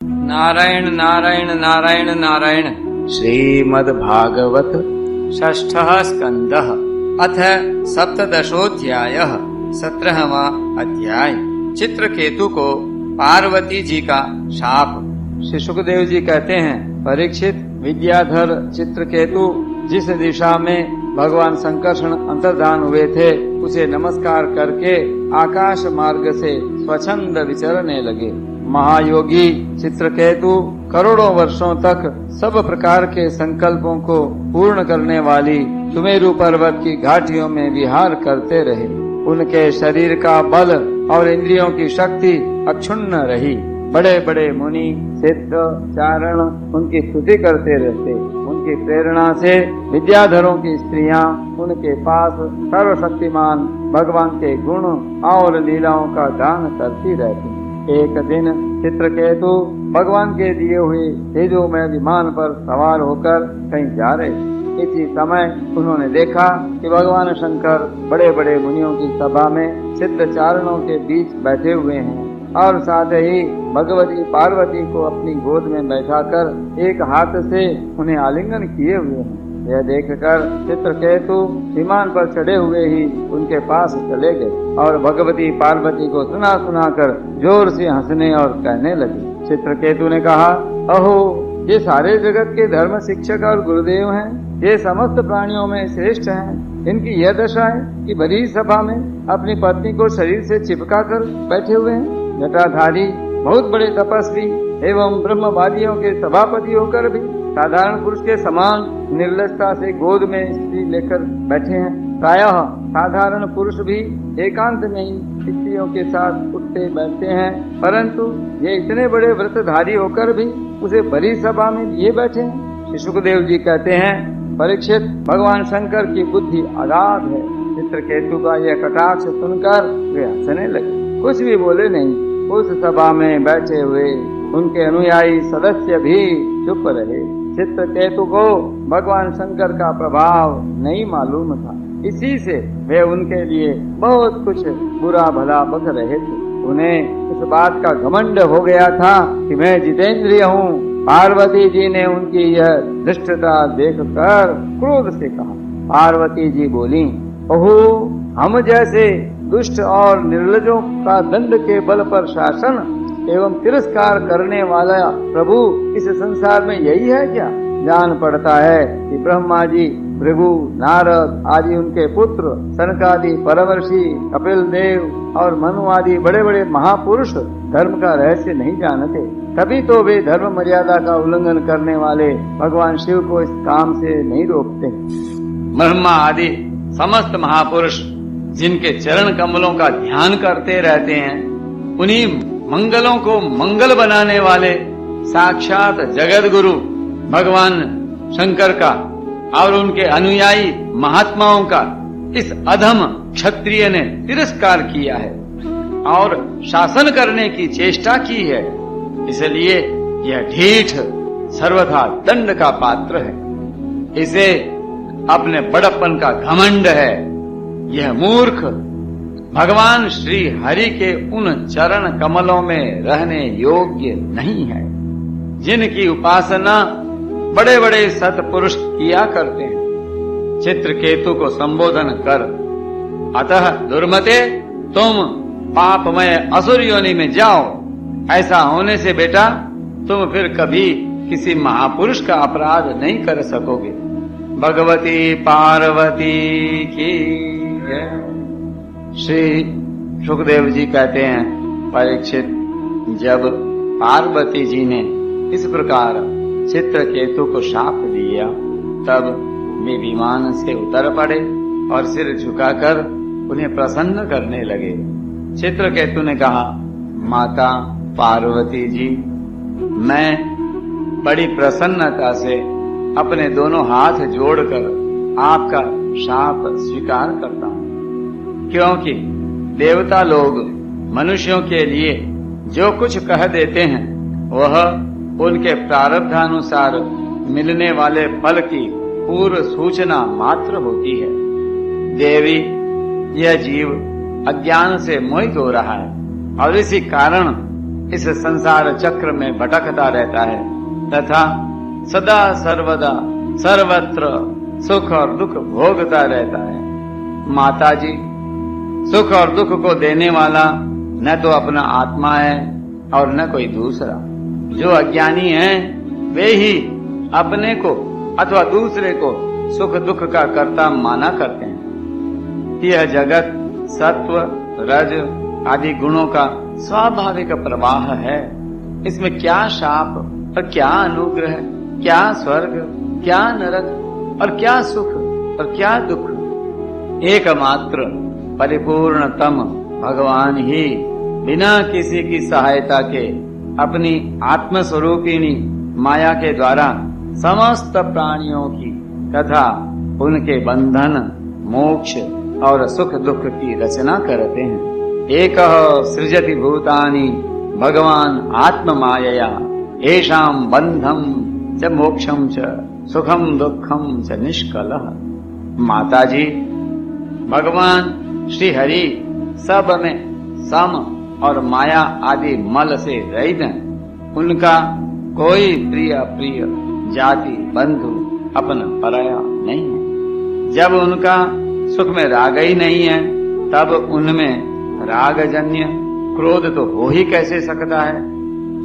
नारायण नारायण नारायण नारायण। श्रीमद्भागवत षष्ठः स्कंदः अथ सप्तदशोऽध्यायः 17वां अध्याय। चित्रकेतु को पार्वती जी का शाप। श्री सुखदेव जी कहते हैं, परीक्षित, विद्याधर चित्रकेतु जिस दिशा में भगवान संकर्षण अंतर्धान हुए थे उसे नमस्कार करके आकाश मार्ग से स्वच्छंद विचरने लगे। महायोगी चित्रकेतु करोड़ों वर्षों तक सब प्रकार के संकल्पों को पूर्ण करने वाली सुमेरु पर्वत की घाटियों में विहार करते रहे। उनके शरीर का बल और इंद्रियों की शक्ति अक्षुण्ण रही। बड़े बड़े मुनि, सिद्ध, चारण उनकी स्तुति करते रहते। उनकी प्रेरणा से विद्याधरों की स्त्रियां उनके पास सर्वशक्तिमान भगवान के गुण और लीलाओं का गान करती रहती। एक दिन चित्रकेतु भगवान के दिए हुए तेजोमय विमान पर सवार होकर कहीं जा रहे। इसी समय उन्होंने देखा कि भगवान शंकर बड़े बड़े मुनियों की सभा में सिद्ध चारणों के बीच बैठे हुए हैं और साथ ही भगवती पार्वती को अपनी गोद में बैठाकर एक हाथ से उन्हें आलिंगन किए हुए हैं। यह देखकर चित्रकेतु विमान पर चढ़े हुए ही उनके पास चले गए और भगवती पार्वती को सुना सुनाकर जोर से हंसने और कहने लगे। चित्रकेतु ने कहा, अहो, ये सारे जगत के धर्म शिक्षक और गुरुदेव हैं। ये समस्त प्राणियों में श्रेष्ठ हैं। इनकी यह दशा है कि बड़ी सभा में अपनी पत्नी को शरीर से चिपका कर बैठे हुए हैं। जटाधारी, बहुत बड़े तपस्वी एवं ब्रह्मवादियों के सभापति होकर भी साधारण पुरुष के समान निर्लजता से गोद में स्त्री लेकर बैठे हैं। प्रायः साधारण पुरुष भी एकांत में ही स्त्रियों के साथ उठते बैठते हैं, परंतु ये इतने बड़े व्रतधारी होकर भी उसे बड़ी सभा में लिए बैठे हैं। श्री सुखदेव जी कहते हैं, परीक्षित, भगवान शंकर की बुद्धि अगाध है। चित्रकेतु का यह कटाक्ष सुनकर वे हंसने लगे, कुछ भी बोले नहीं। उस सभा में बैठे हुए उनके अनुयायी सदस्य भी चुप रहे। चित्रकेतु को भगवान शंकर का प्रभाव नहीं मालूम था, इसी से वे उनके लिए बहुत कुछ बुरा भला बक रहे थे। उन्हें इस बात का घमंड हो गया था कि मैं जितेंद्रिय हूँ। पार्वती जी ने उनकी यह धृष्टता देखकर क्रोध से कहा। पार्वती जी बोली, ओहो, हम जैसे दुष्ट और निर्लजों का दंड के बल पर शासन एवं तिरस्कार करने वाला प्रभु इस संसार में यही है क्या? जान पड़ता है कि ब्रह्मा जी, भृगु, नारद आदि उनके पुत्र, सनकादि परमर्षि, कपिल देव और मनु आदि बड़े बड़े महापुरुष धर्म का रहस्य नहीं जानते। तभी तो वे धर्म मर्यादा का उल्लंघन करने वाले भगवान शिव को इस काम से नहीं रोकते। ब्रह्मा आदि समस्त महापुरुष जिनके चरण कमलों का ध्यान करते रहते हैं, उन्हीं मंगलों को मंगल बनाने वाले साक्षात जगत गुरु भगवान शंकर का और उनके अनुयायी महात्माओं का इस अधम क्षत्रिय ने तिरस्कार किया है और शासन करने की चेष्टा की है। इसलिए यह ढीठ सर्वथा दंड का पात्र है। इसे अपने बड़प्पन का घमंड है। यह मूर्ख भगवान श्री हरि के उन चरण कमलों में रहने योग्य नहीं है जिनकी उपासना बड़े बड़े सत्पुरुष किया करते हैं। चित्रकेतु को संबोधन कर, अतः दुर्मते, तुम पापमय असुर योनि में जाओ। ऐसा होने से बेटा तुम फिर कभी किसी महापुरुष का अपराध नहीं कर सकोगे। भगवती पार्वती की जय। श्री सुखदेव जी कहते हैं, परीक्षित, जब पार्वती जी ने इस प्रकार चित्रकेतु को शाप दिया तब वे विमान से उतर पड़े और सिर झुकाकर उन्हें प्रसन्न करने लगे। चित्रकेतु ने कहा, माता पार्वती जी, मैं बड़ी प्रसन्नता से अपने दोनों हाथ जोड़कर आपका शाप स्वीकार करता हूँ, क्योंकि देवता लोग मनुष्यों के लिए जो कुछ कह देते हैं वह उनके प्रारब्धानुसार मिलने वाले फल की पूर्व सूचना मात्र होती है। देवी, यह जीव अज्ञान से मोहित हो रहा है और इसी कारण इस संसार चक्र में भटकता रहता है तथा सदा सर्वदा सर्वत्र सुख और दुख भोगता रहता है। माताजी, सुख और दुख को देने वाला न तो अपना आत्मा है और न कोई दूसरा। जो अज्ञानी हैं वे ही अपने को अथवा दूसरे को सुख दुख का कर्ता माना करते हैं। यह जगत सत्व रज आदि गुणों का स्वाभाविक प्रवाह है। इसमें क्या शाप और क्या अनुग्रह, क्या स्वर्ग, क्या नरक और क्या सुख और क्या दुख। एकमात्र परिपूर्णतम भगवान ही बिना किसी की सहायता के अपनी आत्मस्वरूपिणी माया के द्वारा समस्त प्राणियों की तथा उनके बंधन, मोक्ष और सुख दुख की रचना करते हैं। एक सृजति भूतानि भगवान आत्म मायया येषाम बंधम च मोक्षम च सुखम दुखम च निष्कलः। माताजी, भगवान श्री हरि सब में सम और माया आदि मल से रहित हैं। उनका कोई प्रिय अप्रिय, जाति बंधु अपना पराया नहीं है। जब उनका सुख में राग ही नहीं है तब उनमें रागजन्य क्रोध तो हो ही कैसे सकता है।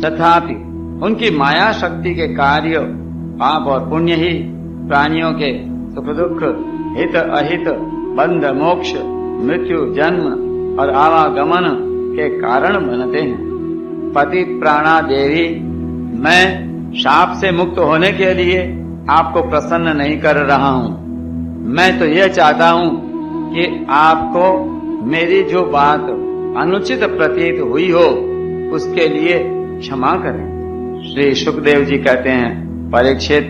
तथापि उनकी माया शक्ति के कार्य पाप और पुण्य ही प्राणियों के सुख दुख, हित अहित, बंध मोक्ष, मृत्यु जन्म और आवागमन के कारण बनते हैं। पति प्राणा देवी, मैं शाप से मुक्त होने के लिए आपको प्रसन्न नहीं कर रहा हूँ। मैं तो यह चाहता हूँ कि आपको मेरी जो बात अनुचित प्रतीत हुई हो उसके लिए क्षमा करें। श्री सुखदेव जी कहते हैं, परीक्षित,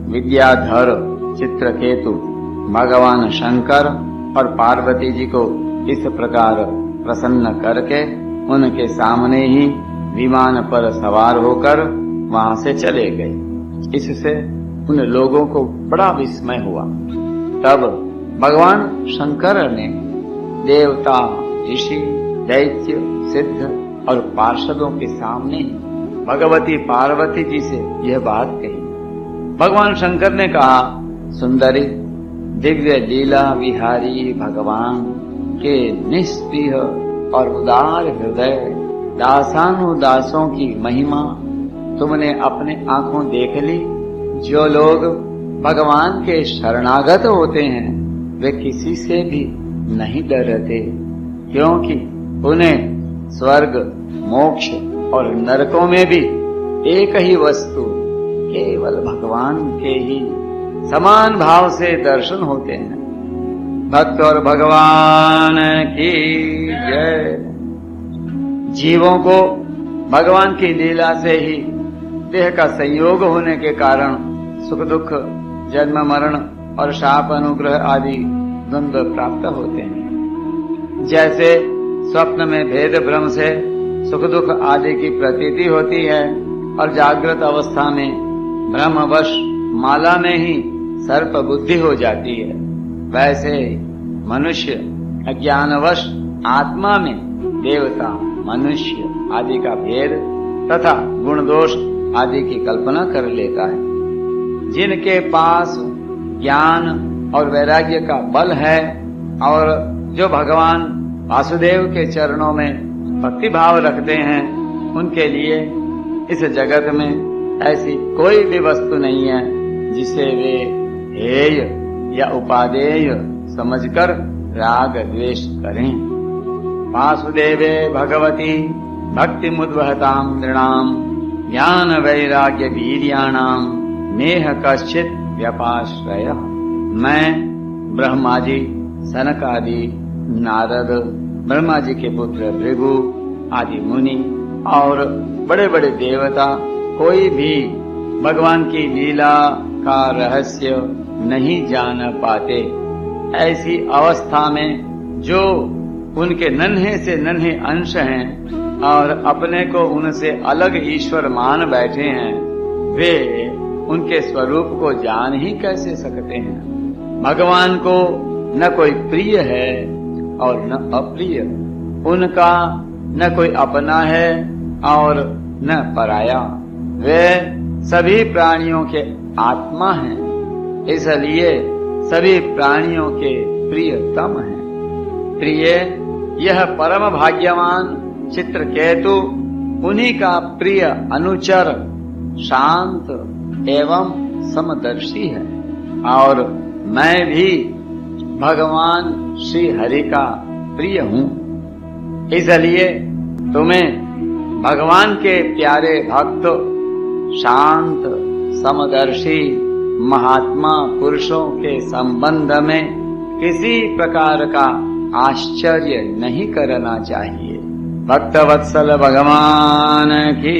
विद्याधर, चित्रकेतु भगवान शंकर और पार्वती जी को इस प्रकार प्रसन्न करके उनके सामने ही विमान पर सवार होकर वहां से चले गए। इससे उन लोगों को बड़ा विस्मय हुआ। तब भगवान शंकर ने देवता, ऋषि, दैत्य, सिद्ध और पार्षदों के सामने भगवती पार्वती जी से यह बात कही। भगवान शंकर ने कहा, सुंदरी, दिव्य लीला विहारी भगवान के निष्प्रिय और उदार हृदय दासानुदासों की महिमा तुमने अपने आंखों देख ली। जो लोग भगवान के शरणागत होते हैं वे किसी से भी नहीं डरते, क्योंकि उन्हें स्वर्ग, मोक्ष और नरकों में भी एक ही वस्तु केवल भगवान के ही समान भाव से दर्शन होते हैं। भक्त और भगवान की जय। जीवों को भगवान की लीला से ही देह का संयोग होने के कारण सुख दुख, जन्म मरण और शाप अनुग्रह आदि द्वंद्व प्राप्त होते हैं। जैसे स्वप्न में भेद भ्रम से सुख दुख आदि की प्रतीति होती है और जागृत अवस्था में ब्रह्मवश माला में ही सर्प बुद्धि हो जाती है, वैसे मनुष्य अज्ञानवश आत्मा में देवता, मनुष्य आदि का भेद तथा गुण दोष आदि की कल्पना कर लेता है। जिनके पास ज्ञान और वैराग्य का बल है और जो भगवान वासुदेव के चरणों में भक्ति भाव रखते हैं, उनके लिए इस जगत में ऐसी कोई भी वस्तु नहीं है जिसे वे हेय या उपादेय समझकर राग द्वेष करें। वासुदेवे भगवती भक्ति मुद्वहताम नृणाम ज्ञान वैराग्य वीर्याणाम नेह कश्चित व्यपाश्रय। मैं ब्रह्मा जी, सनक आदि, नारद, ब्रह्मा जी के पुत्र भृगु आदि मुनि और बड़े बड़े देवता कोई भी भगवान की लीला का रहस्य नहीं जान पाते। ऐसी अवस्था में जो उनके नन्हे से नन्हे अंश हैं और अपने को उनसे अलग ईश्वर मान बैठे हैं, वे उनके स्वरूप को जान ही कैसे सकते हैं। भगवान को न कोई प्रिय है और न अप्रिय, उनका न कोई अपना है और न पराया। वे सभी प्राणियों के आत्मा हैं, इसलिए सभी प्राणियों के प्रियतम हैं। प्रिय यह परम भाग्यवान चित्रकेतु उन्हीं का प्रिय अनुचर, शांत एवं समदर्शी है। और मैं भी भगवान श्री हरि का प्रिय हूँ, इसलिए तुम्हें भगवान के प्यारे भक्त, शांत समदर्शी महात्मा पुरुषों के संबंध में किसी प्रकार का आश्चर्य नहीं करना चाहिए। भक्तवत्सल भगवान की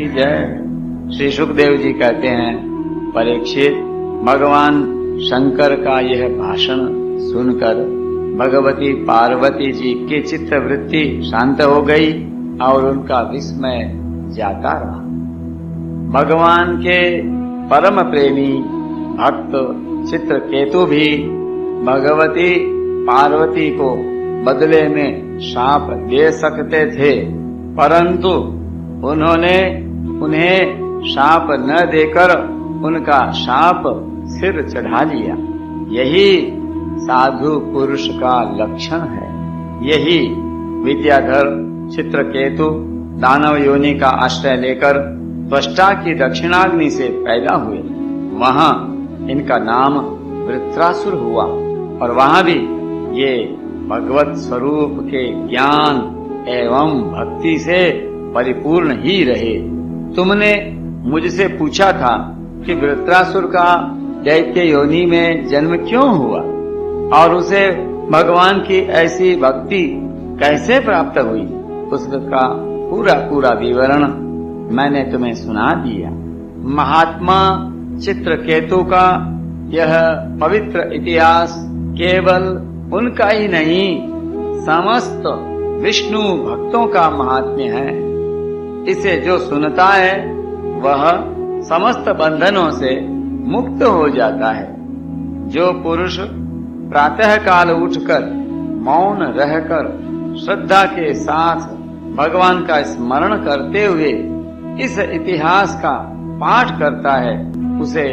जय। श्री सुखदेव जी कहते हैं, परीक्षित, भगवान शंकर का यह भाषण सुनकर भगवती पार्वती जी की चित्तवृत्ति शांत हो गई और उनका विस्मय जाता रहा। भगवान के परम प्रेमी भक्त चित्रकेतु भी भगवती पार्वती को बदले में शाप दे सकते थे, परंतु उन्होंने उन्हें शाप न देकर उनका शाप सिर चढ़ा लिया। यही साधु पुरुष का लक्षण है। यही विद्याधर चित्रकेतु दानव योनि का आश्रय लेकर त्वष्टा की दक्षिणाग्नि से पैदा हुए। वहाँ इनका नाम वृत्रासुर हुआ और वहाँ भी ये भगवत स्वरूप के ज्ञान एवं भक्ति से परिपूर्ण ही रहे। तुमने मुझसे पूछा था कि वृत्रासुर का दैत्य योनि में जन्म क्यों हुआ और उसे भगवान की ऐसी भक्ति कैसे प्राप्त हुई। उसका पूरा विवरण मैंने तुम्हें सुना दिया। महात्मा चित्रकेतु का यह पवित्र इतिहास केवल उनका ही नहीं, समस्त विष्णु भक्तों का महात्म्य है। इसे जो सुनता है वह समस्त बंधनों से मुक्त हो जाता है। जो पुरुष प्रातः काल उठकर मौन रहकर श्रद्धा के साथ भगवान का स्मरण करते हुए इस इतिहास का पाठ करता है, उसे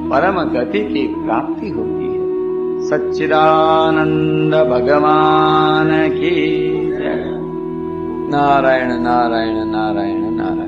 परम गति की प्राप्ति होती है। सच्चिदानंद भगवान की जय। नारायण नारायण नारायण नारायण।